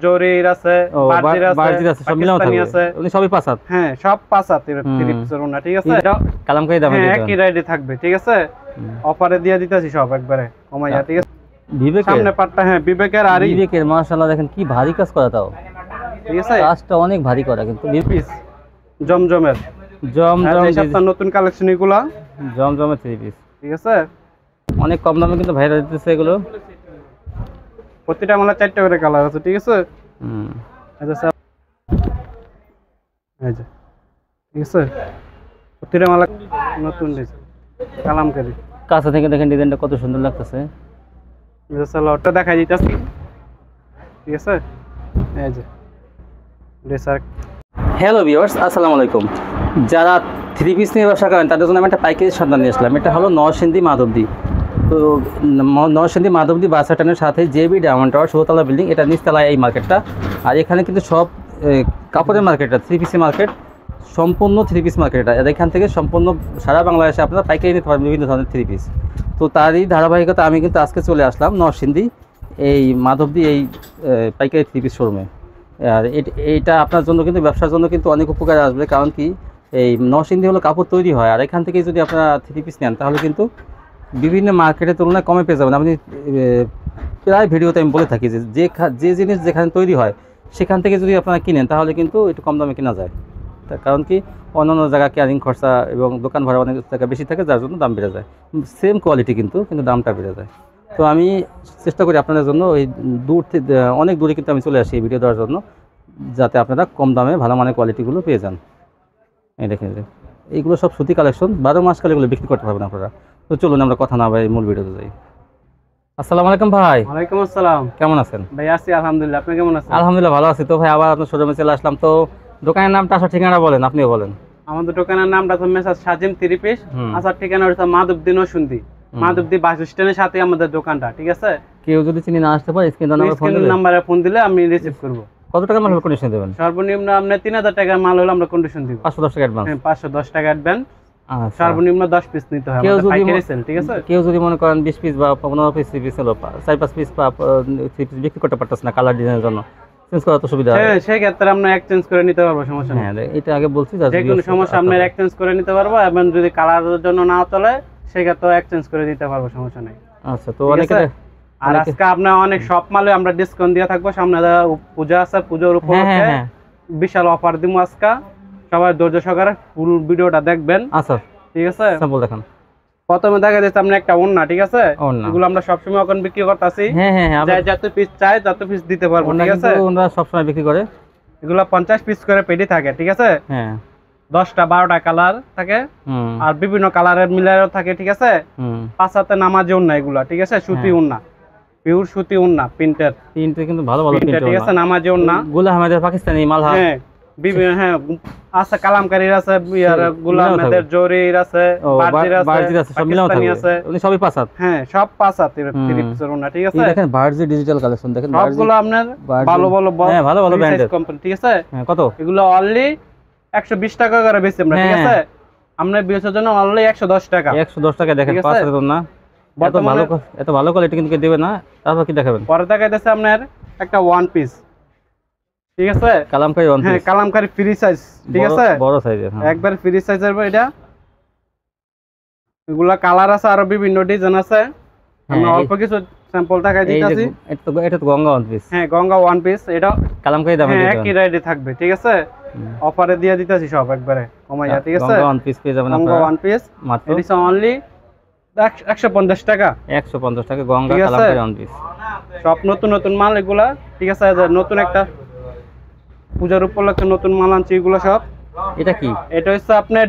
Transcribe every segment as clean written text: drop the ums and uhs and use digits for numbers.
জরির আছে, বার্জির আছে, সব মিলানো থাকবে। উনি সবই পাঁচ হাত। হ্যাঁ, সব পাঁচ হাত থ্রি পিসের ওন্না, ঠিক আছে? এটা কালামকারী দামে দিবেন। একই রেটে থাকবে, ঠিক আছে? অফারে দিয়ে দিতেছি সব একবারে কমাইয়া, ঠিক আছে? বিবেকের সামনে পাটটা, হ্যাঁ বিবেকের আরি। বিবেকের মাশাআল্লাহ দেখেন কি ভারী কাজ করা, তাও ঠিক আছে, কাজটা অনেক ভারী করা কিন্তু। পিস জমজমের এই সপ্তাহ নতুন কালেকশন এগুলা জমজমের থ্রি পিস, ঠিক আছে? অনেক কম দামে কিন্তু ভাইরা দিতেছে এগুলো। প্রতিটা মালা 4টা করে কালার আছে, ঠিক আছে? আচ্ছা এই যে, ঠিক আছে? প্রতিটা মালা নতুন ডিজাইন কালামকারী। কাছে থেকে দেখেন ডিজাইনটা কত সুন্দর লাগতেছে। ওটা দেখাই দিতেছি, ঠিক আছে? এই যে ড্রেসার। হ্যালো ভিউয়ার্স, আসসালামু আলাইকুম। যারা থ্রি পিস নিয়ে ব্যবসা করেন তাদের জন্য আমি একটা পাইকারি সন্ধান নিয়ে আসলাম। এটা হলো নরসিংদী মাধবদী। তো নরসিংদী মাধবদী বাস স্ট্যান্ডের সাথে জেবি ডায়মন্ড টাওয়ার 16তলা বিল্ডিং, এটা নিচতলায় এই মার্কেটটা। আর এখানে কিন্তু সব কাপড়ের মার্কেটটা, থ্রি পিসের মার্কেট, সম্পূর্ণ থ্রি পিস মার্কেট এটা। এখান থেকে সম্পূর্ণ সারা বাংলাদেশে আপনারা পাইকারি নিতে পারবেন বিভিন্ন ধরনের থ্রি পিস। তো তারই ধারাবাহিকতা আমি কিন্তু আজকে চলে আসলাম নরসিংদী এই মাধবদী এই পাইকারি থ্রি পিস শোরুমে। আর এইটা আপনার জন্য কিন্তু ব্যবসার জন্য কিন্তু অনেক উপকারে আসবে। কারণ কি, এই নরসিংদী হলো কাপড় তৈরি হয়, আর এখান থেকে যদি আপনারা থ্রি পিস নেন তাহলে কিন্তু বিভিন্ন মার্কেটের তুলনায় কমে পেয়ে যাবেন। আপনি প্রায় ভিডিওতে আমি বলে থাকি যে জিনিস যেখানে তৈরি হয় সেখান থেকে যদি আপনারা কিনেন তাহলে কিন্তু একটু কম দামে কেনা যায়। তার কারণ কি, অন্যান্য জায়গা ক্যারিং খরচা এবং দোকান ভাড়া অনেক টাকা বেশি থাকে, যার জন্য দাম বেড়ে যায়। সেম কোয়ালিটি কিন্তু দামটা বেড়ে যায়। তো আমি চেষ্টা করি আপনাদের জন্য ওই দূর থেকে অনেক দূরে কিন্তু আমি চলে আসি এই ভিডিও দেওয়ার জন্য, যাতে আপনারা কম দামে ভালো মানের কোয়ালিটিগুলো পেয়ে যান। এই দেখেন, এইগুলো সব সুতি কালেকশন, 12 মাস কালে এগুলো বিক্রি করতে পারবেন আপনারা। তো চলুন আমরা কথা না ভাই মূল ভিডিওতে যাই। আসসালামু আলাইকুম ভাই। ওয়ালাইকুম আসসালাম। কেমন আছেন ভাই? আছি আলহামদুলিল্লাহ, আপনি কেমন আছেন? আলহামদুলিল্লাহ ভালো আছি। তো ভাই আবার আপনার শোরুমে চলে আসলাম। তো দোকানের নামটা, আসার ঠিকানা বলেন, আপনিও বলেন। আমাদের দোকানের নামটা তো মেসাজ সাজিম থ্রি পিস। আসার ঠিকানা হচ্ছে মাধবদী নরসিংদী, মাধবদী বাস স্ট্যান্ডের সাথে আমাদের দোকানটা, ঠিক আছে? কেউ যদি চিনি না আসতে পারে স্ক্রিন নাম্বারে ফোন দিলে আমি রিসিভ করব। কত টাকা মাল কন্ডিশন দেবেন? সর্বনিম্ন আপনি 3000 টাকার মাল হলে আমরা কন্ডিশন দিব 510 টাকা অ্যাডভান্স। হ্যাঁ, 510 টাকা অ্যাডভান্স। সর্বনিম্ন 10 পিস নিতে হয় আমাদের পাইকারি সেল, ঠিক আছে? কেউ যদি মনে করেন 20 পিস বা 15 পিস হলো 4-5 পিস বা 3 পিস বিক্রি করতে পারতেছ না কালার ডিজাইনের জন্য, চেঞ্জ করা তো সুবিধা। হ্যাঁ, সেই ক্ষেত্রে আমরা এক্সচেঞ্জ করে নিতে পারবো, সমস্যা নেই। হ্যাঁ, এটা আগে বলছি যে কোনো সমস্যা আমরা এক্সচেঞ্জ করে নিতে পারবো, এবং যদি কালারের জন্য না চলে সেই ক্ষেত্রে এক্সচেঞ্জ করে দিতে পারবো, সমস্যা নেই। আচ্ছা, তো অনেকে আর আজকে আপনার অনেক সব মালে আমরা ডিসকাউন্ট দিয়ে থাকবো। সামনে পূজা আছে, পূজার উপলক্ষে বিশাল অফার দিমু আজকে। সবাই ধৈর্য সহকারে ফুল ভিডিওটা দেখবেন। আচ্ছা, ঠিক আছে? স্যাম্পল দেখান। প্রথমে দেখা যাচ্ছে আমরা একটা ওন্না, ঠিক আছে? এগুলো আমরা সব সময় এখন বিক্রি করতেছি। হ্যাঁ হ্যাঁ, যত পিস চাই তত পিস দিতে পারবো, ঠিক আছে? ওন্না সব সময় বিক্রি করে। এগুলো 50 পিস করে পেডি থাকে, ঠিক আছে? হ্যাঁ, 10টা 12টা কালার থাকে, আর বিভিন্ন কালারের মিলায়ও থাকে, ঠিক আছে? 5 হাতে নামাজি ওন্না এগুলা, ঠিক আছে? সুতি ওন্না, পিওর সুতি ওন্না, প্রিন্টের কিন্তু ভালো ভালো প্রিন্ট, ঠিক আছে? নামাজি ওন্না গুলো আমাদের পাকিস্তানি মাল। হ্যাঁ, বিভিন্ন, হ্যাঁ আছে, কালামকারীর আছে, গোলামের জরির আছে, বার্জির আছে, সব মিলানো থাকবে। উনি সবই পাঁচ হাত। হ্যাঁ, সব পাঁচ হাত থ্রি পিসের ওন্না, ঠিক আছে? দেখেন বার্জি ডিজিটাল কালেকশন, দেখেন সবগুলো আপনার ভালো ভালো, হ্যাঁ ভালো ভালো ব্র্যান্ডের কোম্পানি, ঠিক আছে? হ্যাঁ, কত এগুলো? অনলি 120 টাকা করে বেশি আমরা, ঠিক আছে? আমরা বিয়ের জন্য অনলি 110 টাকা। 110 টাকা দেখেন, পাঁচ হাতের ওন্না, এত ভালো কোয়ালিটি কিন্তু দেবে না। তারপর কি দেখাবেন? পরে দেখাইতেছে আপনার একটা ওয়ান পিস, ঠিক আছে? Kalamkari one piece. হ্যাঁ, কালামকারী ফ্রি সাইজ, ঠিক আছে? বড় সাইজের, একবার ফ্রি সাইজের এটা। এগুলা কালার আছে, আরো বিভিন্ন ডিজাইন আছে। আমরা অল্প কিছু স্যাম্পল দেখাই দিতেছি। এটা তো গঙ্গা ওয়ান পিস। হ্যাঁ, গঙ্গা ওয়ান পিস। এটা কালামকারী দামে একই রেটে থাকবে, ঠিক আছে? অফারে দিয়ে দিতেছি সব একবারে কমাইয়া, ঠিক আছে? গঙ্গা ওয়ান পিস পেয়ে যাবেন আপনারা। গঙ্গা ওয়ান পিস মাত্র এটা অনলি 150 টাকা। 150 টাকা গঙ্গা কালামকারী ওয়ান পিস। সব নতুন নতুন মাল এগুলা, ঠিক আছে? নতুন একটা পূজার উপলক্ষে নতুন মাল আনছি এগুলো সব। এটা কি? এটা হচ্ছে আপনার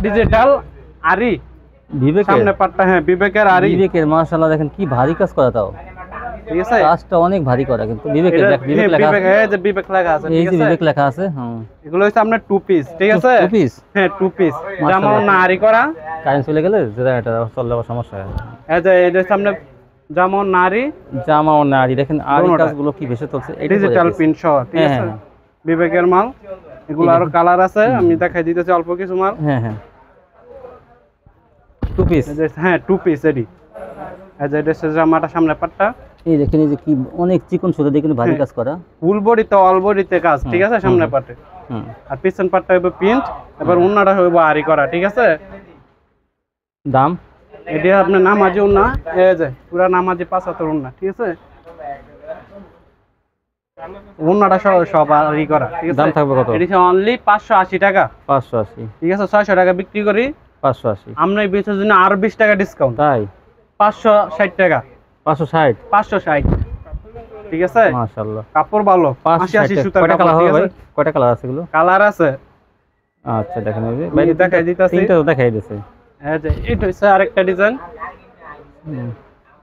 ডিজিটাল আরি। বিবেকের সামনে পাটটা, হ্যাঁ বিবেকের আরি। বিবেকের মাশাআল্লাহ দেখেন কি ভারী কাজ করা, তাও ঠিক আছে? কাজটা অনেক ভারী করা কিন্তু। বিবেকের বিবেক লেখা আছে, এই যে বিবেক লেখা আছে, এই যে বিবেক লেখা আছে। হ্যাঁ, এগুলো হচ্ছে আপনার টু পিস, ঠিক আছে? টু পিস, হ্যাঁ টু পিস। জামাও না আরি করা, কারেন্ট চলে গেলে যেটা এটা চললে সমস্যা হয়। এই যে এটা সামনে জামাও নারী, দেখেন আর কাজগুলো কি বেশি চলছে। ডিজিটাল প্রিন্ট সহ, ঠিক আছে? বিবেকের মাল এগুলো, আরো কালার আছে, আমি দেখাই দিতেছি অল্প কিছু মাল। হ্যাঁ হ্যাঁ, টু পিস। হ্যাঁ, টু পিস এডি। এই যে এটা জামাটা সামনে পাটটা, এই দেখেন এই যে কি অনেক চিকন সুতা দিয়ে কিন্তু ভারী কাজ করা, ফুল বডিতে অল বডিতে কাজ, ঠিক আছে। সামনে পাটে আর পিছন পাটটা হবে প্রিন্ট, এবার ওন্নাটা হবে আরি করা, ঠিক আছে। দাম এটা আপনার নামাজি ওন্না, এই যে পুরা নামাজি 75 ওন্না, ঠিক আছে। ওন্নাটা সব আরি করা, ঠিক আছে। দাম থাকবে কত? এটা অনলি 580 টাকা। 580, ঠিক আছে। 600 টাকা বিক্রি করি, 580। আমরা এই বেচার জন্য আরো 20 টাকা ডিসকাউন্ট, তাই 560 টাকা। 560, 560, ঠিক আছে। মাশাআল্লাহ, কাপড় ভালো, 80 সুতার কয়টা কালার কাপড়, হবে ঠিক ভাই? আছে। কয়টা কালার আছে এগুলো? কালার আছে, আচ্ছা দেখেন এই যে ভাই দেখাই দিতাছি, তিনটা তো দেখাই দিয়েছে। এই যে এটা হচ্ছে আরেকটা ডিজাইন,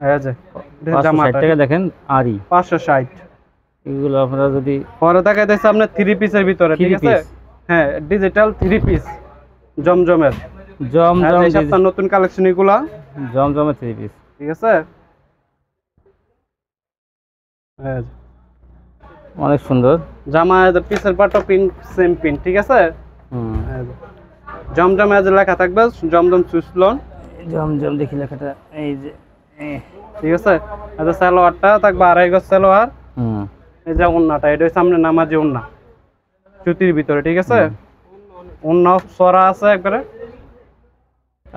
এই যে এটা 560 জামাটা টাকা দেখেন আরি, 560। এগুলো আপনারা যদি পরে দেখাই দিচ্ছে আপনার 3 পিসের ভিতরে, ঠিক আছে। হ্যাঁ, ডিজিটাল 3 পিস জমজমের, জমজম এই সপ্তাহ নতুন কালেকশন এগুলা, জমজমের 3 পিস, ঠিক আছে। এই যে অনেক সুন্দর। জামা পিসের পাটো পিন সেম পিন, ঠিক আছে। এই যে জমজম এজ লেখা থাকবে, জমজম সুসলন, জমজম দেখি লেখাটা, এই যে ঠিক আছে। আচ্ছা, সালোয়ারটা থাকবে 2.5 গজ সালোয়ার, এই যে ওন্নাটা, এটা সামনে নামাজি ওন্না সুতির ভিতরে, ঠিক আছে। ওন্না সরা আছে একবারে।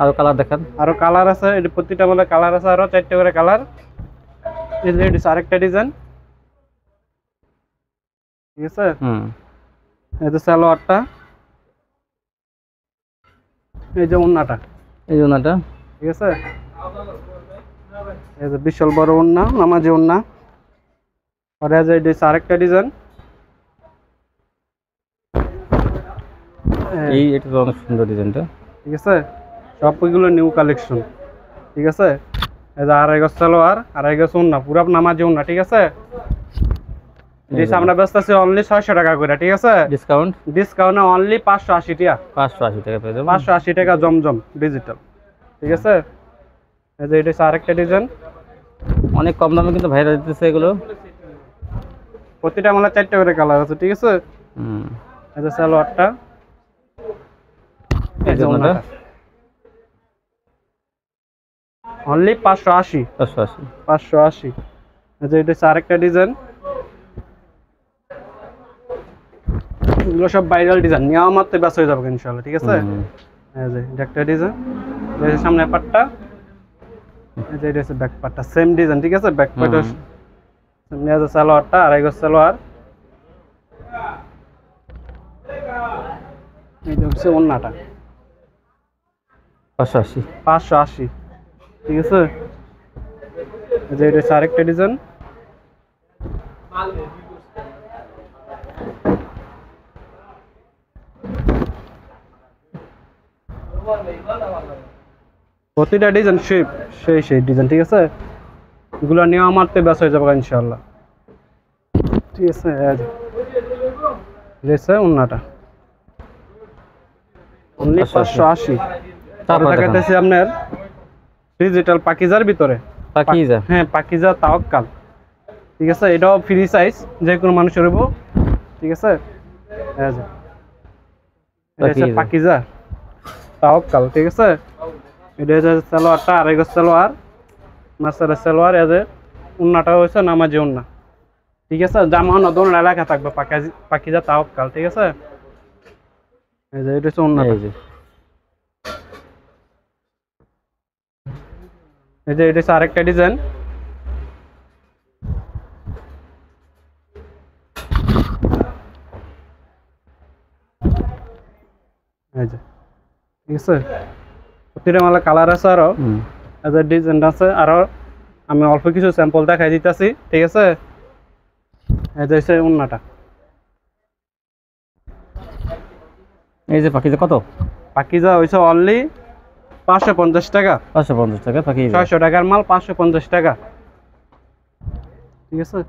আরো কালার দেখান। আরো কালার আছে, এটা প্রতিটা মধ্যে কালার আছে, আরো 4টা করে কালার। এই যে এটা আরেকটা ডিজাইন, ঠিক আছে। এই যে সালোয়ারটা, এই যে ওন্নাটা, এই যে ওন্নাটা, ঠিক আছে। এই যে বিশাল বড় ওন্না, নামাজি ওন্না। আর এই যে এটা আরেকটা ডিজাইন, এটা তো অনেক সুন্দর ডিজাইনটা, ঠিক আছে। সবগুলো নিউ কালেকশন, ঠিক আছে। এই যে 2.5 গজ সালোয়ার, 2.5 গজ ওন্না, পুরো নামাজি ওন্না, ঠিক আছে। যেটা আমরা ব্যস্ত আছি অনলি 600 টাকা করে, ঠিক আছে। ডিসকাউন্টে অনলি 580 টাকা, 580 টাকা পেয়ে যাবেন। 580 টাকা জমজম ডিজিটাল, ঠিক আছে। এই যে এটা আরেকটা ডিজাইন, অনেক কম দামে কিন্তু ভাইরা দিতেছে এগুলো। প্রতিটা মালা 4টা করে কালার আছে, ঠিক আছে। এই যে সালোয়ারটা, এই যে ওন্নাটা অনলি 580, 580। এই যে এটা আরেকটা ডিজাইন, এগুলো সব ভাইরাল ডিজাইন, নেওয়া মাত্র ব্যস্ত হয়ে যাবে ইনশাআল্লাহ, ঠিক আছে। এই যে এটা একটা ডিজাইন, এই যে সামনের পাটটা, এই যে এটা হচ্ছে ব্যাক পাটটা, সেম ডিজাইন, ঠিক আছে। ব্যাক পাটটা সামনে আছে, সালোয়ারটা 2.5 গজ সালোয়ার, এই যে হচ্ছে ওন্নাটা 580, ঠিক আছে। এই যে এটা হচ্ছে আরেকটা ডিজাইন, প্রতিটা ডিজাইন সেই ডিজাইন, ঠিক আছে। এগুলো নিয়ে আমারতে ব্যস্ত হয়ে যাবে ইনশাআল্লাহ, ঠিক আছে। এই ওন্নাটা অনলি 580। তারপর দেখাইতেছি আপনার ডিজিটাল পাকিজার ভিতরে, হ্যাঁ পাকিজা তাওয়াক্কাল, ঠিক আছে। এটাও ফ্রি সাইজ, যে কোনো মানুষের হইব, ঠিক আছে। এই যে পাকিজা তাওয়াক্কাল, ঠিক আছে। এটা হচ্ছে সালোয়ারটা 2.5 গজ সালোয়ার, মাস্টারের সালোয়ার। এই যে ওন্নাটা হচ্ছে নামাজি ওন্না, ঠিক আছে। জামা ওন্না দোনো লেখা থাকবে পাকিজা তাওয়াক্কাল, ঠিক আছে। এই যে এটা হচ্ছে ওন্নাটা, এই যে এটা হচ্ছে আরেকটা ডিজাইন, এই যে, ঠিক আছে। প্রতিটা মালা কালার আছে, আরো এই যে ডিজাইন আছে, আরো আমি অল্প কিছু স্যাম্পল দেখাই দিতেছি, ঠিক আছে। এই যে হচ্ছে ওন্নাটা, এই যে পাকিজা কত? পাকিজা হইছে অনলি 550 টাকা, 550 টাকা পাকিজা। 600 টাকার মাল 550 টাকা, ঠিক আছে।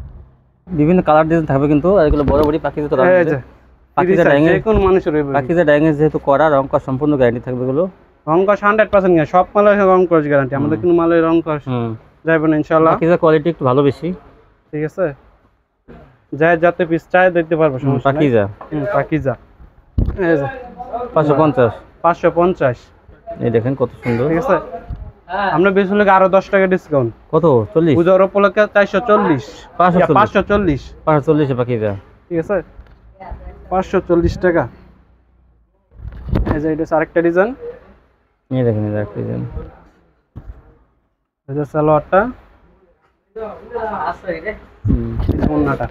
বিভিন্ন কালার ডিজাইন থাকবে কিন্তু, আর এগুলো বড় বড় পাকিজা তো এই যে পাকিজা ডাইং, যে কোন মানুষের হইবে। পাকিজা ডাইং যেহেতু করা, রং করা সম্পূর্ণ গ্যারান্টি থাকবে এগুলো। রং করা 100% গ্যারান্টি, সব মালের রং করা গ্যারান্টি, আমাদের কোনো মালের রং করা যাবে না ইনশাআল্লাহ। পাকিজা কোয়ালিটি একটু ভালো বেশি, ঠিক আছে। যায় যাতে পিস চাই দেখতে পারবো, সমস্যা নাই। পাকিজা এই যে 550, 550, এই দেখেন কত সুন্দর, ঠিক আছে। আপনার বেশি হলে আরো 10 টাকা ডিসকাউন্ট। কত 40? পূজার উপলক্ষে 440, 540, 540 পাখিটা। ঠিক আছে 540 টাকা। এই যে এটা আরেকটা ডিজাইন, নিয়ে দেখেন এই একটা ডিজাইন। এই যে সালোয়ারটা, ওন্নাটা,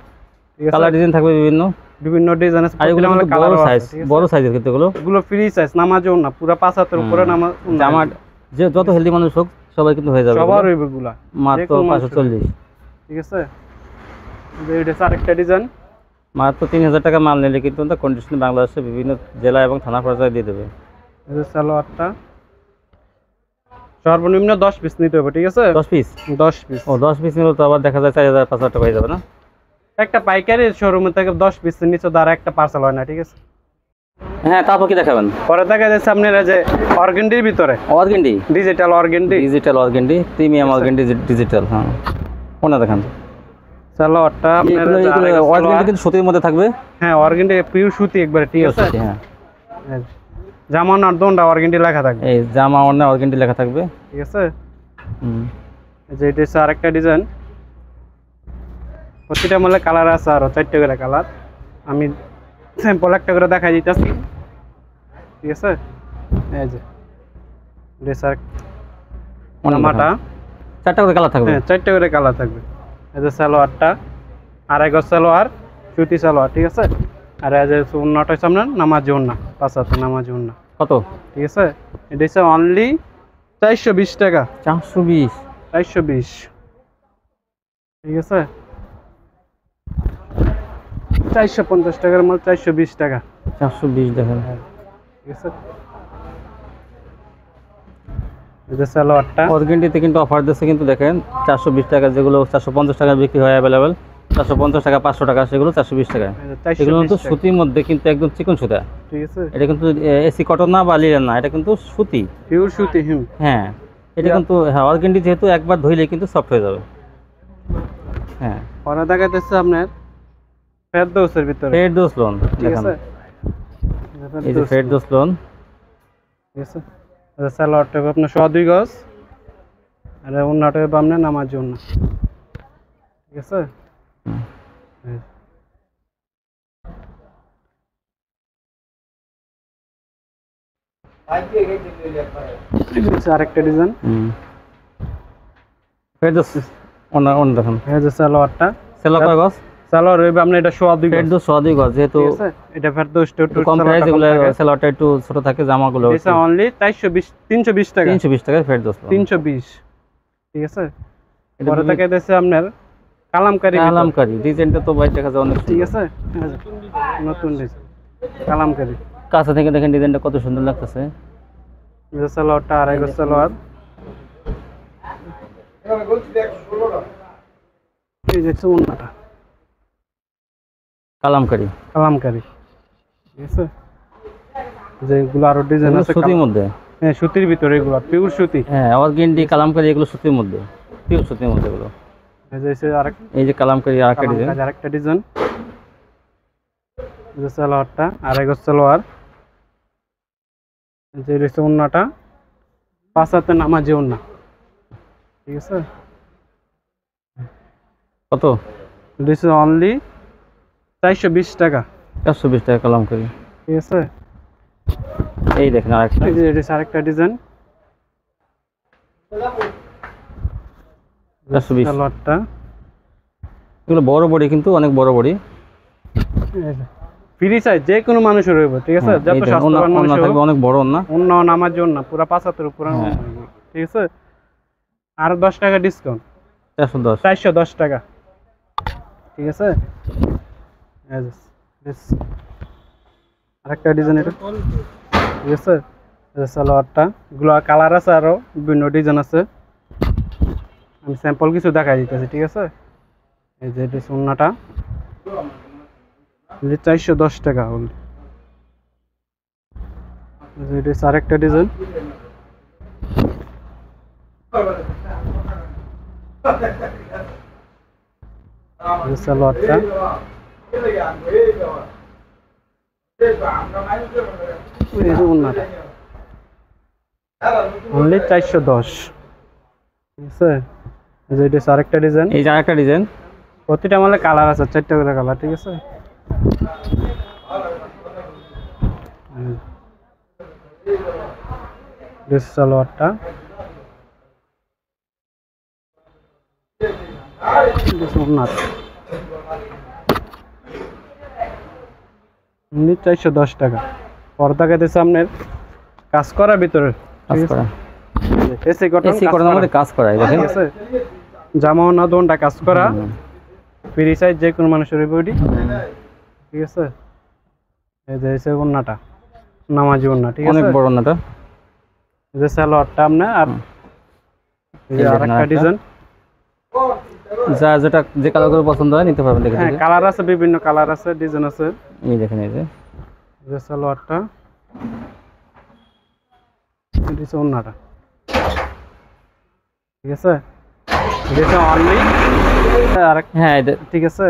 ঠিক আছে কালার ডিজাইন থাকবে বিভিন্ন বিভিন্ন ডিজাইন আছে। আর এগুলো প্রতিটা কিন্তু কালার বড় আছে, সাইজ, ঠিক আছে? বড় সাইজের কিন্তু এগুলো। এগুলো ফ্রি সাইজ, নামাজ ওন্না পুরো 5 হাতের উপরে নামাজ ওন্না। আমার যে যত হেলদি মানুষ হোক সবাই কিন্তু হয়ে যাবে সবার এগুলো। হইবে এগুলা মাত্র 540, ঠিক আছে। যে এটা আরেকটা ডিজাইন, মাত্র 3000 টাকা মাল নিলে কিন্তু কন্ডিশন বাংলাদেশের বিভিন্ন জেলা এবং থানা পর্যায়ে দিয়ে দেবে। এই যে সালোয়ারটা সর্বনিম্ন 10 পিস নিতে হবে, ঠিক আছে 10 পিস? 10 পিস। ও 10 পিস নিলে তো আবার দেখা যায় 4000 5000 টাকা হয়ে যাবে না? একটা পাইকারি শোরুমে থেকে 10 পিসের নিচে দ্বারা একটা পার্সেল হয় না, ঠিক আছে। হ্যাঁ, তারপর কি দেখাবেন? পরে দেখা যাচ্ছে আপনার এই যে অর্গেন্ডির ভিতরে organdie, digital organdie, digital organdie, premium organdie digital. হ্যাঁ, কোনটা দেখান? সালোয়ারটা আপনার অর্গেন্ডি কিন্তু সুতির মধ্যে থাকবে। হ্যাঁ, অর্গেন্ডি পিওর সুতি একবারে, ঠিক আছে। হ্যাঁ, জামা আর দোনটা অর্গেন্ডি লেখা থাকবে, এই জামা অন্য অর্গেন্ডি লেখা থাকবে, ঠিক আছে। হুম। এই যে এটা হচ্ছে আরেকটা ডিজাইন, প্রতিটা মালে কালার আছে আরো 4টা করে কালার। আমি স্যাম্পল একটা করে দেখাই দিতেছি, ঠিক আছে। এই যে ড্রেসার জামাটা 4টা করে কালার থাকবে। হ্যাঁ, 4টা করে কালার থাকবে। এই যে সালোয়ারটা আড়াই গজ সালোয়ার, সুতি সালোয়ার, ঠিক আছে। আর এই যে ওন্নাটা হচ্ছে আপনার নামাজি ওন্না, 5 হাতে নামাজি ওন্না। কত? ঠিক আছে, এটা হচ্ছে অনলি 420 টাকা। 420? 420, ঠিক আছে। 450 টাকার মাল 420 টাকা, 420 দেখেন। ঠিক আছে। এই যে সালোয়ারটা অর্গেন্ডিতে কিন্তু অফার দিচ্ছে কিন্তু দেখেন 420 টাকা, যেগুলো 450 টাকা বিক্রি হয় অ্যাভেলেবেল, 450 টাকা 500 টাকা, সেগুলো 420 টাকা। এগুলো কিন্তু সুতির মধ্যে কিন্তু একদম চিকন সুতা, ঠিক আছে। এটা কিন্তু এসি কটন না বা লিলেন না, এটা কিন্তু সুতি, পিওর সুতি। হ্যাঁ, এটা কিন্তু হ্যাঁ অর্গেন্ডি যেহেতু একবার ধুইলে কিন্তু সফট হয়ে যাবে। হ্যাঁ, পরে দেখাইতেছে আপনার ফেরদৌসের ভিতরে, ফেরদৌস লোন ঠিক দেখেন, আছে। এই যে ফেরদৌস লোন, ঠিক আছে। এই যে সালোয়ারটা হবে আপনার 2 গজ, আর ওন্নাটা হবে আপনার নামাজি ওন্না, ঠিক আছে। আরেকটা ডিজাইন, ফেরদৌস অন্য দেখেন। এই যে সালোয়ারটা, সেলোয়ার কয় গজ? সালোয়ার হইবে আপনার এটা 2 গজ, ফেরদৌস 2 গজ, যেহেতু ঠিক আছে। এটা ফেরদৌস একটু কম প্রাইস, এগুলো সেলোয়ারটা একটু ছোট থাকে, জামাগুলো এটা অনলি 320 টাকা, 320 টাকায় ফেরদৌস লোন। 320, ঠিক আছে। পরে দেখাইতেছে আপনার কালামকারী, কালামকারী ডিজাইনটা তো ভাই দেখা যায় অনেক ঠিক সুন্দর। আছে। নতুন ডিজাইন কালামকারী, কাছে থেকে দেখেন ডিজাইনটা কত সুন্দর লাগতেছে। এই যে সালোয়ারটা আড়াই গজ সালোয়ার, এই যে ওন্নাটা কালামকারী, কালামকারী, ঠিক আছে। যেগুলো আরো ডিজাইন আছে সুতির মধ্যে, হ্যাঁ সুতির ভিতরে, এগুলো পিওর সুতি। হ্যাঁ অর্গেন্ডি কালামকারী এগুলো সুতির মধ্যে, পিওর সুতির মধ্যে এগুলো। এই যে কালামকারী আরেকটা ডিজাইন, আরেকটা ডিজাইন, এই যে সালোয়ারটা আড়াই গজ সালোয়ার, এই যে রয়েছে ওন্নাটা 5 হাতে নামাজি ওন্না, ঠিক আছে। কত? দিস ইজ অনলি 420 টাকা, 420 টাকা কালামকারী, ঠিক আছে। এই দেখেন আরেকটা, এই যে এটা আরেকটা ডিজাইন, 420 সালোয়ারটা এগুলো বড় বড়ি, কিন্তু অনেক বড় বড়ি, ফ্রি সাইজ, যে কোনো মানুষের হইব, ঠিক আছে। যত স্বাস্থ্যবান মানুষ থাকবে, অনেক বড় না, অন্য নামার জন্য পুরো 5 হাতের উপরে, ঠিক আছে। আর 10 টাকা ডিসকাউন্ট, 410, 410 টাকা, ঠিক আছে। আরেকটা ডিজাইন এটা, ঠিক আছে। সালোয়ারটা এগুলো কালার আছে, আরো বিভিন্ন ডিজাইন আছে, আমি স্যাম্পল কিছু দেখাই দিতেছি, ঠিক আছে। এই যে এটা ওন্নাটা 410 টাকা হল। এটা আরেকটা ডিজাইন, সালোয়ারটা ওন্নাটা অনলি 410, আছে। এই যে এটা হচ্ছে আরেকটা ডিজাইন, এই যে আরেকটা ডিজাইন, প্রতিটা মালে কালার আছে, 4টা করে কালার, ঠিক আছে। ড্রেস সালোয়ারটা, ওড়নাটা 410 টাকা। পর্দা কাতে সামনের কাজ করা ভিতরে কাজ করা, এসি কটন, এসি কটনের মধ্যে কাজ করা, এই দেখেন। ঠিক আছে, জামা না দোনটা কাজ করা, ফ্রি সাইজ যে কোনো মানুষের বডি, ঠিক আছে। এই যে এসে ওড়নাটা নামাজি ওড়না, ঠিক আছে, অনেক বড় ওড়নাটা। এই যে সালোয়ারটা আপনি, আর এই যে আরেকটা ডিজাইন, যা যেটা যে কালার করে পছন্দ হয় নিতে পারবেন, দেখেন। হ্যাঁ কালার আছে, বিভিন্ন কালার আছে, ডিজাইন আছে। এই দেখেন, এই যে সালোয়ারটা, এটা হচ্ছে ওড়নাটা, ঠিক আছে। এটা অনলি আরেক, হ্যাঁ, ঠিক আছে,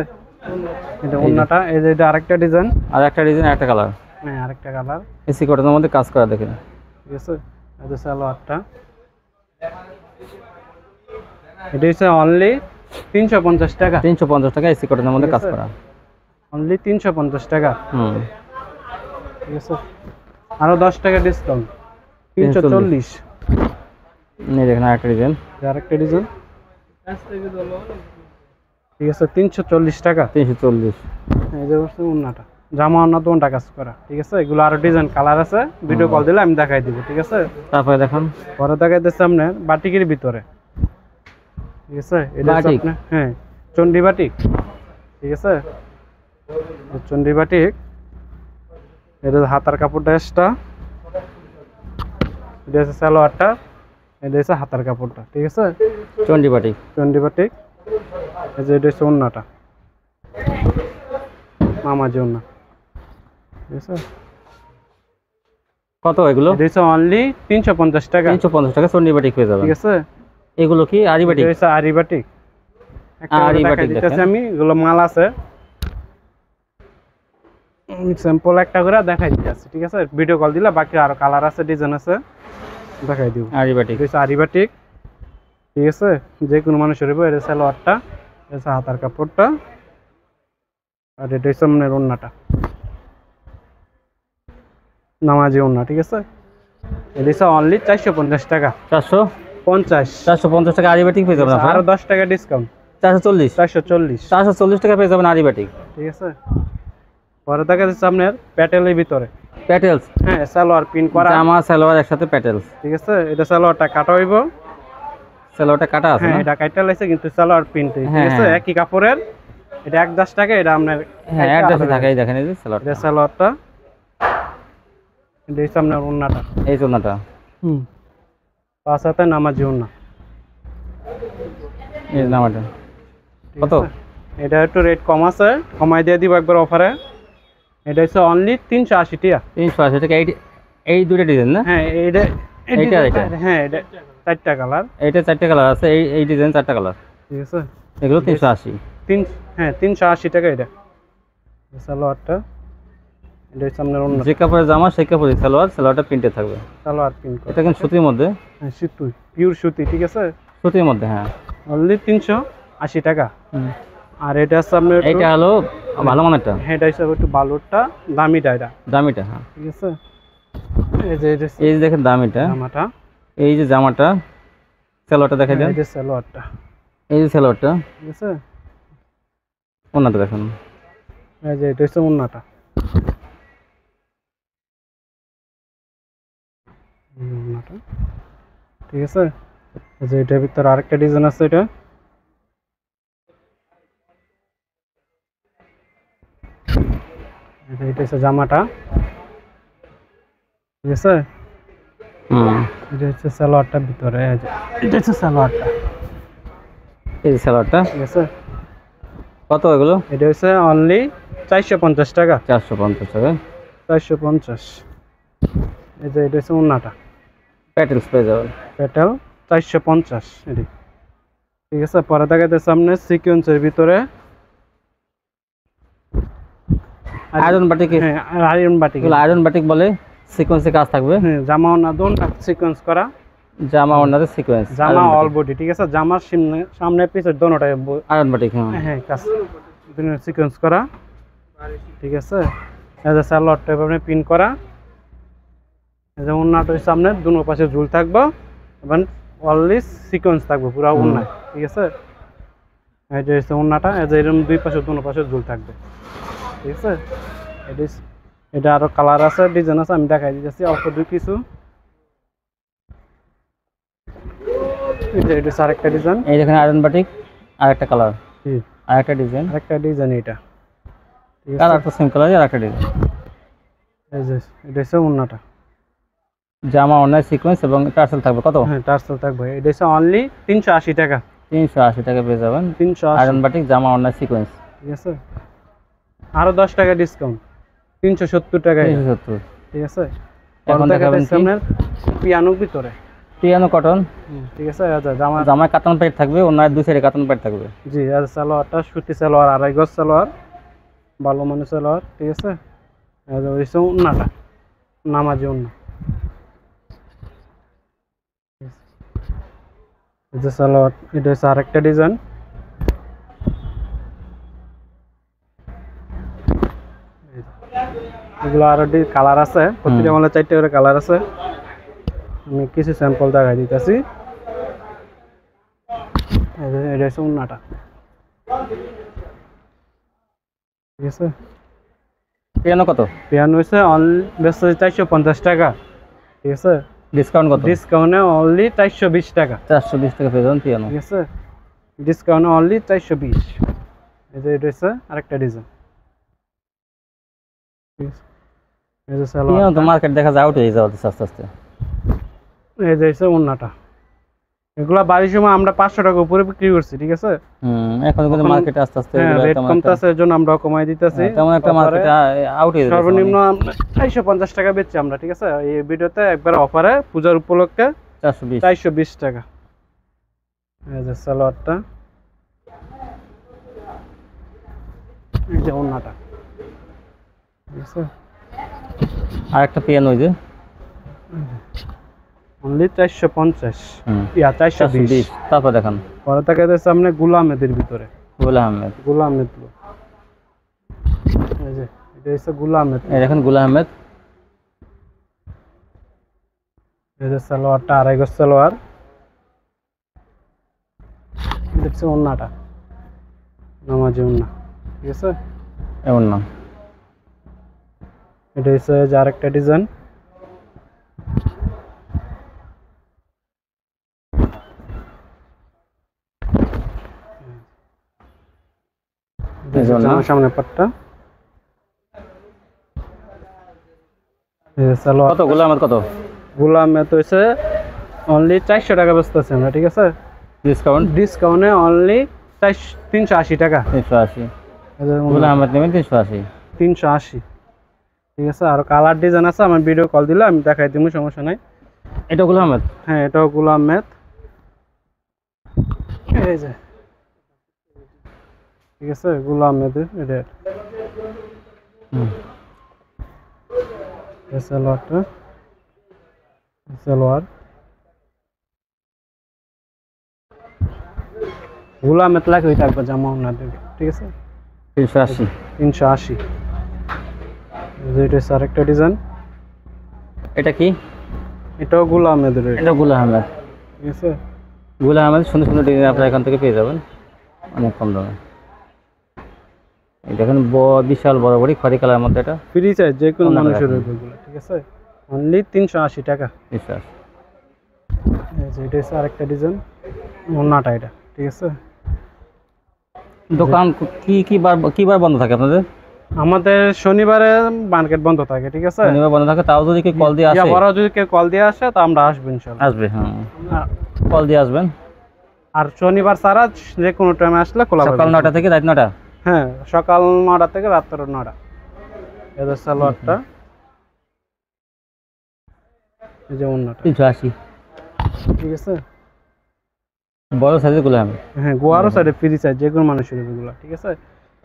এটা ওড়নাটা। এই যে এটা আরেকটা ডিজাইন, আর একটা ডিজাইন, একটা কালার, হ্যাঁ আরেকটা কালার, এসি কটনের মধ্যে কাজ করা, দেখেন। ঠিক আছে। এই যে সালোয়ারটা, এটা হচ্ছে অনলি 350 টাকা। 350 টাকা, এসি কটনের মধ্যে ঠিক কাজ আছে। করা। অনলি 350 টাকা, ঠিক আছে। আরো 10 টাকা ডিসকাউন্ট, 340। এই দেখেন আরেকটা ডিজাইন, আরেকটা ডিজাইন, ঠিক আছে, 340 টাকা। 340। এই যে হচ্ছে ওড়নাটা, জামা ওড়না দোনটা কাজ করা, ঠিক আছে। এগুলো আরো ডিজাইন কালার আছে, ভিডিও কল দিলে আমি দেখাই দিব, ঠিক আছে। তারপরে দেখুন, পরে দেখাইতেছে সামনে বাটিকের ভিতরে, ঠিক আছে। এটা হচ্ছে বাটিক? আপনার, হ্যাঁ চন্ডি বাটিক, ঠিক আছে, চন্ডি বাটিক। এটা হাতার কাপড়টা এক্সট্রা, এটা হচ্ছে সালোয়ারটা, এটা হচ্ছে হাতার কাপড়টা, ঠিক আছে। চন্ডি বাটিক, চন্ডি বাটিক। এই যে এটা হচ্ছে ওড়নাটা, মামাজি ওড়না, ঠিক আছে। কত এগুলো? এটা হচ্ছে অনলি 350 টাকা, 350 টাকা চন্ডি বাটিক পেয়ে যাবেন। ঠিক আছে। এগুলো কি আরি বাটিক? এটা হচ্ছে আরি বাটিক, একটা আরি করে বাটিক দেখাই দিতেছি দেখেন। আমি, এগুলো মাল আছে, স্যাম্পল একটা করে দেখাই দিতেছি, ঠিক আছে। ভিডিও কল দিলে বাকি আরো কালার আছে, ডিজাইন আছে, দেখাই দিব। আরি বাটিক, এটা হচ্ছে আরি বাটিক, ঠিক আছে। যে কোনো মানুষের হবে। এটা সালোয়ারটা, এটা হচ্ছে হাতার কাপড়টা, আর এটা হচ্ছে মানে ওড়নাটা, নামাজি ওড়না, ঠিক আছে। এটা হচ্ছে অনলি 450 টাকা, 450 50, টাকা আরি বাটিক পেয়ে যাবেন আপনারা। আরো 10 টাকা ডিসকাউন্ট, 440 440, টাকা পেয়ে যাবেন আরি বাটিক, ঠিক আছে। পরে দেখা যাচ্ছে আপনার প্যাটেলের ভিতরে, প্যাটেলস, হ্যাঁ সালোয়ার পিন করা, জামা সালোয়ার একসাথে প্যাটেলস। ঠিক আছে। এটা সালোয়ারটা কাটা হইব, সালোয়ারটা কাটা আছে হ্যাঁ না? এটা কাটা লাইছে, কিন্তু সালোয়ার প্রিন্ট, ঠিক হ্যাঁ, আছে। হ্যাঁ। একই কাপড়ের, এটা 110 টাকা, এটা আপনার হ্যাঁ, অ্যাড্রেসে থাকে, এই দেখেন, এই যে সালোয়ারটা, এটা সালোয়ারটা, এটা হচ্ছে আপনার ওড়নাটা, এই চোনাটা, পাঁচ হাতে নামাজি ওড়না, এই জামাটা ঠিক কত? আছে? এটা একটু রেট কম আছে, কমাই দিয়ে দিব একবার অফারে। এটা হচ্ছে অনলি 380 টাকা, 380 টাকা। এই দুইটা ডিজাইন না? হ্যাঁ এটা, এইটা, এইটা? হ্যাঁ এটা 4টা কালার, এইটা 4টা কালার আছে, এই ডিজাইন 4টা কালার, ঠিক আছে। এগুলো 380। হ্যাঁ 380 টাকা। এটা সালোয়ারটা, এটা হচ্ছে আপনার অন্য যে কাপড়ের জামা সেই কাপড়ের সালোয়ারটা প্রিন্টে থাকবে। সালোয়ার পিন করা, এটা কিন্তু সুতির মধ্যে, হ্যাঁ সুতি, পিওর সুতি, ঠিক আছে। সুতির মধ্যে, হ্যাঁ। অনলি 380 টাকা। আর এটা হচ্ছে আপনার এইটা হলো ভালো মানেরটা, হ্যাঁ এটা হিসাবে একটু বালুরটা, দামিটা, এটা দামিটা, হ্যাঁ। ঠিক আছে। এই যে এটা এই যে দেখেন দামিটা, জামাটা, এই যে জামাটা, সালোয়ারটা দেখে দেন, এই যে সালোয়ারটা, এই যে সালোয়ারটা, ঠিক আছে। ওনাটা দেখেন, এই যে এটা হচ্ছে ওন্নাটা, ওন্নাটা, ঠিক আছে। এই যে এটার ভিতরে আরেকটা ডিজাইন আছে, এটা এটা হচ্ছে জামাটা, ঠিক আছে। এটা হচ্ছে সালোয়ারটার ভিতরে, এই যে এটা হচ্ছে সালোয়ারটা, এই যে সালোয়ারটা, ঠিক আছে। কত এগুলো? এটা হচ্ছে অনলি 450 টাকা, 450 টাকা। 450। এই যে এটা হচ্ছে ওন্নাটা, প্যাটেলস পেয়ে যাবেন, পেটাল 450 এটি, ঠিক আছে। পরে দেখাতে সামনে সিকোয়েন্সের ভিতরে আয়রন বাটিক, হ্যাঁ আয়রন বাটিক, এগুলো আয়রন বাটিক বলে, সিকোয়েন্সে কাজ থাকবে, হ্যাঁ জামা না দোনটা সিকোয়েন্স করা, জামা ওড়নাতে সিকোয়েন্স, জামা অল বডি, ঠিক আছে, জামার সামনে পিছে দোনোটাই আয়রন বাটিক। হ্যাঁ হ্যাঁ কাজ সিকোয়েন্স করা, ঠিক আছে। এই যে সালোয়ারটা এভাবে পিন করা, এই যে ওড়নাটার সামনে দুনো পাশে ঝুল থাকবে এবং অনলি সিকোয়েন্স থাকবে পুরো ওড়নায়, ঠিক আছে। এই যে হচ্ছে ওড়নাটা, এই যে এরকম দুই পাশে দুনো পাশে ঝুল থাকবে, ঠিক আছে। এটা আরো কালার আছে, ডিজাইন আছে, আমি দেখাই দিতেছি অল্প দুই কিছু। এটা আরেকটা ডিজাইন, এই দেখেন আয়রন বাটিক, আরেকটা কালার, আরেকটা ডিজাইন, আরেকটা ডিজাইন, এটা ঠিক আছে। কালার তো সেম কালার, আরেকটা ডিজাইন। এই যে এটা হচ্ছে ওড়নাটা, জামা ওড়নায় সিকোয়েন্স এবং টার্সেল থাকবে। কত? হ্যাঁ টার্সেল থাকবে। এটা হচ্ছে অনলি 380 টাকা, 380 টাকা পেয়ে যাবেন 380, আয়রন বাটিক জামা ওড়নায় সিকোয়েন্স, ঠিক আছে। আরো 10 টাকা ডিসকাউন্ট, 370 টাকা, 370। ঠিক আছে। এখন দেখাবেন কি? আপনার পিয়ানোর ভিতরে পিয়ানো কটন, ঠিক আছে। আচ্ছা জামা, জামায় কাতান প্যাড থাকবে, ওড়নায় দুই সাইডে কাতান প্যাড থাকবে। জি। আর সালোয়ারটা সুতি সালোয়ার, আড়াই গজ সালোয়ার, ভালো মানের সালোয়ার, ঠিক আছে। আর ওই সব ওড়নাটা নামাজি ওড়না, এই যে সালোয়ার। এটা হচ্ছে আরেকটা ডিজাইন, এগুলো আরো কালার আছে, প্রতিটা মালে 4টা করে কালার আছে। আমি কিছু স্যাম্পল দেখাই দিতেছি। এটা হচ্ছে ওড়নাটা, ঠিক আছে। পিয়ানো কত? পিয়ানো হচ্ছে বেস্ট 450 টাকা, ঠিক আছে। ডিসকাউন্ট কত? ডিসকাউন্টে অনলি 420 টাকা, 420 টাকা পেয়ে যাবেন পিয়ানো। ঠিক আছে। ডিসকাউন্টে অনলি 420। এই যে এটা হচ্ছে আরেকটা ডিজাইন, ঠিক আছে। এই যে পিয়ানো সালোয়ার, তো মার্কেট দেখা যায় আউট হয়ে যাওয়ার আস্তে আস্তে। এই যে হচ্ছে ওড়নাটা। এগুলা বাড়ির সময় আমরা 500 টাকা উপরে বিক্রি করছি, ঠিক আছে। এখন কিন্তু মার্কেটে আস্তে আস্তে হ্যাঁ রেট কমতেছে, এর জন্য আমরা কমাই দিতেছি। তেমন একটা মার্কেটে আউট হয়ে যাচ্ছে। সর্বনিম্ন 450 টাকা বেচছি আমরা, ঠিক আছে। এই ভিডিওতে একবার অফারে পূজার উপলক্ষে 420 টাকা। এই যে সালোয়ারটা, এই যে ওড়নাটা, ঠিক আছে। আর একটা পিয়ানো ওই যে অনলি 450, ইয়া 420। তারপর দেখান পরে থেকে সামনে গুলামেদের ভিতরে, গুল আহমেদ। গুলামেদ, এই যে এটা হচ্ছে গুলামেদ। এই দেখেন গুল আহমেদ। এই যে সালোয়ারটা আড়াই গজ সালোয়ার, দেখছে ওড়নাটা নামাজি ওড়না, ঠিক আছে। এমন না, এটা হচ্ছে যে আরেকটা ডিজাইন, সামনে পাটটা। কত গুল আহমেদ কত? গুলামেদ হচ্ছে অনলি 400 টাকা বেচতেছি আমরা, ঠিক আছে। ডিসকাউন্টে অনলি 380 টাকা, 380। গুল আহমেদ নেবেন 380, 380, ঠিক আছে। আর কালার ডিজাইন আছে, আমার ভিডিও কল দিলে আমি দেখাই দিব, সমস্যা নাই। এটা গুল আহমেদ, হ্যাঁ এটাও গুলামেদ, এই যে, ঠিক আছে। গুলামেদ এটা সালোয়ারটা, সালোয়ার গুলামেদ লাগে ওই থাকবে জামা ওড়না দেবে, ঠিক আছে। 380, 380। এটা হচ্ছে আরেকটা ডিজাইন, এটা কি? এটাও গুলামেদের, এটা গুল আহমেদ, ঠিক আছে। গুল আহমেদ সুন্দর সুন্দর ডিজাইন আপনারা এখান থেকে পেয়ে যাবেন অনেক কম দামে। এই দেখেন বিশাল বড় বড়ি খয়রি কালারের মধ্যে, এটা ফ্রি চাই যে কোনো মানুষের ওইগুলো, ঠিক আছে। অনলি 380 টাকা। বিশ্বাস। এই যে এটা হচ্ছে আরেকটা ডিজাইন, ওড়নাটা এটা, ঠিক আছে। দোকান কি বার বন্ধ থাকে আপনাদের? আমাদের শনিবারে মার্কেট বন্ধ থাকে, ঠিক আছে। শনিবার বন্ধ থাকে, তাও যদি কেউ কল দিয়ে আসে, বড় যদি কেউ কল দিয়ে আসে তা আমরা আসবো ইনশাআল্লাহ। আসবে, হ্যাঁ কল দিয়ে আসবেন। আর শনিবার ছাড়া যে কোনো টাইমে আসলে খোলা সকাল 9টা থেকে রাত 9টা। হ্যাঁ সকাল 9টা থেকে রাত 9টা। এটা সালোয়ারটা, এই যে ওড়নাটা, 380, ঠিক আছে। বড় সাইজের গুলো আমি, হ্যাঁ গোয়ারও সাইডে ফ্রি চাই যে কোনো মানুষের এগুলো, ঠিক আছে।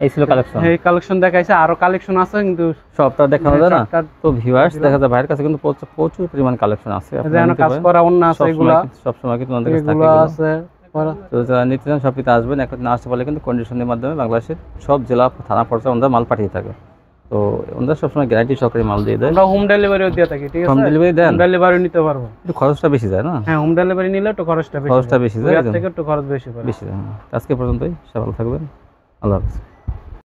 এই ছিল কালেকশন। এই কালেকশন দেখাইছে, আরো কালেকশন আছে কিন্তু সবটা দেখানো যায় না। সবটা তো ভিউয়ার্স দেখা যায় ভাইয়ের কাছে কিন্তু প্রচুর পরিমাণ কালেকশন আছে। যেন কাজ করা অন্য আছে, এগুলা সব সময় কিন্তু আমাদের কাছে থাকে এগুলা এগুলো। আছে করা। তো যারা নিতে চান সবকিছু আসবেন, এখন না আসতে পারলে কিন্তু কন্ডিশনের মাধ্যমে বাংলাদেশের সব জেলা থানা পর্যায়ে ওনারা মাল পাঠিয়ে থাকে। তো ওনারা সবসময় গ্যারান্টি সহকারে মাল দিয়ে দেয়। আমরা হোম ডেলিভারিও দিয়ে থাকি, ঠিক আছে? হোম ডেলিভারি দেন? হোম ডেলিভারি নিতে পারবো। একটু খরচটা বেশি যায় না? হ্যাঁ, হোম ডেলিভারি নিলে একটু খরচটা বেশি খরচটা বেশি যায়, এর থেকে একটু খরচ বেশি পড়ে। বেশি যায়। আজকে পর্যন্তই, সবাই ভালো থাকবেন, আল্লাহ হাফেজ।